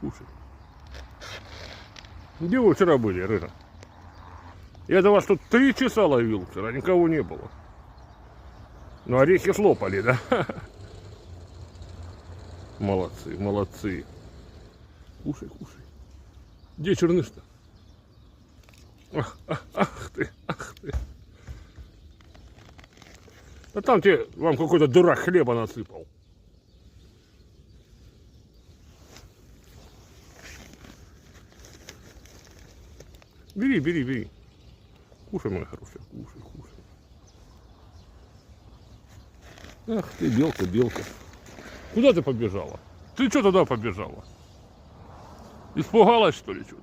кушай. Где вы вчера были, Рыжа? Я до вас тут 3 часа ловил вчера, никого не было. Ну, орехи слопали, да? Молодцы, молодцы. Кушай, кушай. Где черныш-то? Ах ты, ах ты. Да там тебе, вам какой-то дурак хлеба насыпал. Бери, бери, бери. Кушай, моя хорошая, кушай, кушай. Ах ты, белка, белка. Куда ты побежала? Ты что туда побежала? Испугалась, что ли, что-то?